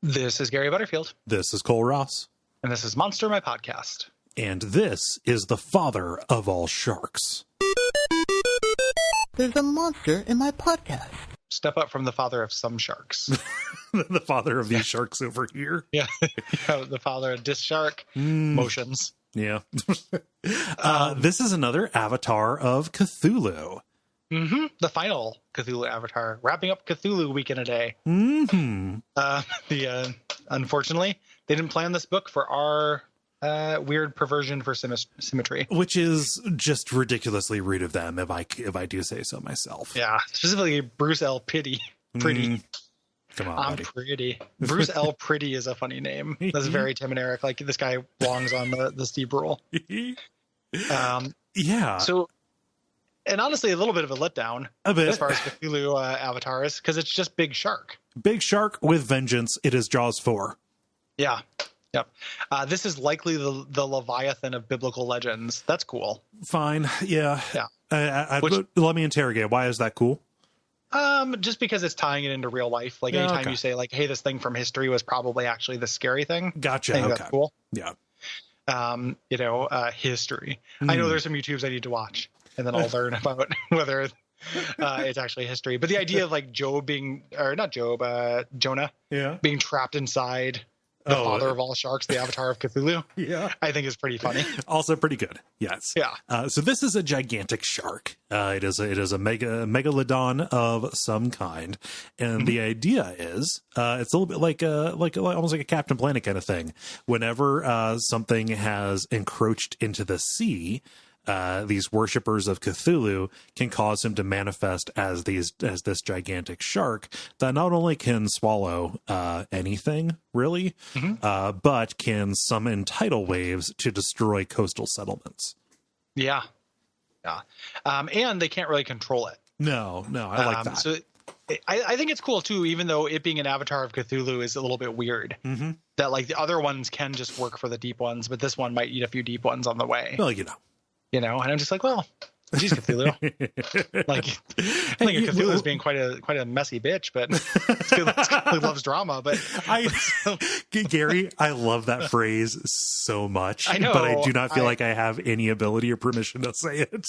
This is Gary Butterfield. This is Cole Ross. And this is Monster, my podcast. And this is the father of all sharks. There's a monster in my podcast. Step up from the father of some sharks. The father of these sharks over here. Yeah. The father of disc shark motions. Yeah. This is another avatar of Cthulhu. Mm-hmm. The final Cthulhu avatar. Wrapping up Cthulhu week in a day. Mm-hmm. Unfortunately, they didn't plan this book for our weird perversion for symmetry. Which is just ridiculously rude of them, if I do say so myself. Yeah. Specifically, Bruce L. Pretty. Come on, I'm buddy. pretty. Bruce L. Pretty is a funny name. That's very Tim and Eric. Like, this guy belongs on the Steve Brule. Yeah. So, and honestly, a little bit of a letdown as far as Cthulhu avatars, because it's just Big Shark. Big Shark with vengeance. It is Jaws 4. Yeah. Yep. This is likely the Leviathan of biblical legends. That's cool. Fine. Yeah. Yeah. Let me interrogate. Why is that cool? Just because it's tying it into real life. Like, anytime you say, like, hey, this thing from history was probably actually the scary thing. Gotcha. I think Okay. that's cool. Yeah. history. I know there's some YouTubes I need to watch, and then I'll learn about whether it's actually history. But the idea of, like, Jonah being trapped inside the father of all sharks, the avatar of Cthulhu, I think is pretty funny. Also pretty good. Yes. Yeah. So this is a gigantic shark. It is a megalodon of some kind, and the idea is it's a little bit like almost like a Captain Planet kind of thing. Whenever something has encroached into the sea, these worshippers of Cthulhu can cause him to manifest as this gigantic shark that not only can swallow anything really, but can summon tidal waves to destroy coastal settlements. Yeah. And they can't really control it. No, I like that. So I think it's cool too, even though it being an avatar of Cthulhu is a little bit weird. That, like, the other ones can just work for the deep ones, but this one might eat a few deep ones on the way. Well, and I'm just like, well, geez, Cthulhu. Like, I think Cthulhu is being quite a messy bitch, but it's good. He loves drama. But Gary, I love that phrase so much. I know, but I do not feel like I have any ability or permission to say it.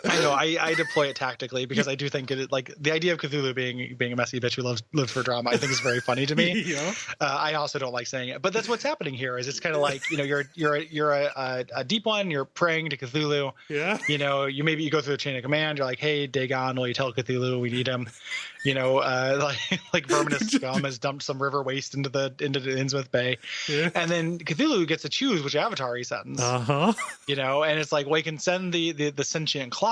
I know. I deploy it tactically because I do think it, like, the idea of Cthulhu being a messy bitch who lives for drama, I think is very funny to me. I also don't like saying it, but that's what's happening here. Is it's kind of like, you're a deep one. You're praying to Cthulhu. Yeah. You go through the chain of command. You're like, hey, Dagon, will you tell Cthulhu we need him? Like Verminous scum has dumped some river waste into the Innsmouth Bay, and then Cthulhu gets to choose which avatar he sends. And it's like, well, he can send the sentient cloud,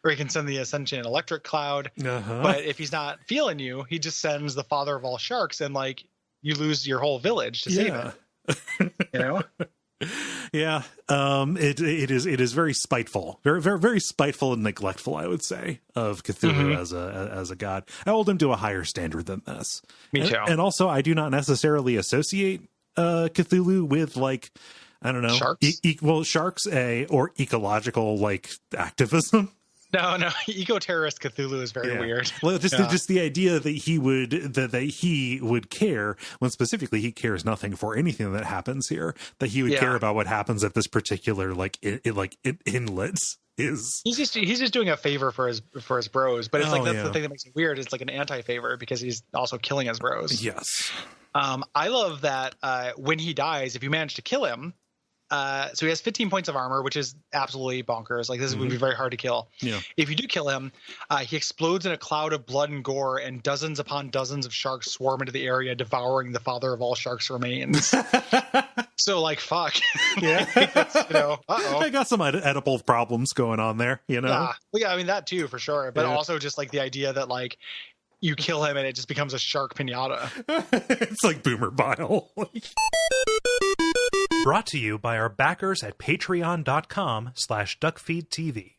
or he can send the sentient electric cloud. But if he's not feeling you, he just sends the father of all sharks, and, like, you lose your whole village to save it. Yeah. It is very spiteful, very, very, very spiteful and neglectful, I would say, of Cthulhu as a god. I hold him to a higher standard than this. Me too. And also, I do not necessarily associate Cthulhu with, like, I don't know, sharks. Sharks, or ecological, like, activism. No, eco-terrorist Cthulhu is very weird. Well, just the idea that he would care, when specifically he cares nothing for anything that happens here, that he would care about what happens at this particular inlets. He's just doing a favor for his bros, but it's that's the thing that makes it weird. It's like an anti-favor because he's also killing his bros. Yes. I love that when he dies, if you manage to kill him, so he has 15 points of armor, which is absolutely bonkers. Like, this would be very hard to kill. Yeah. If you do kill him, he explodes in a cloud of blood and gore, and dozens upon dozens of sharks swarm into the area, devouring the father of all sharks' remains. So, like, fuck. Yeah. I got some edible problems going on there, Yeah. Well, yeah, I mean, that too, for sure. But also just, like, the idea that, like, you kill him and it just becomes a shark pinata. It's like boomer bile. Brought to you by our backers at patreon.com/Duckfeed.tv.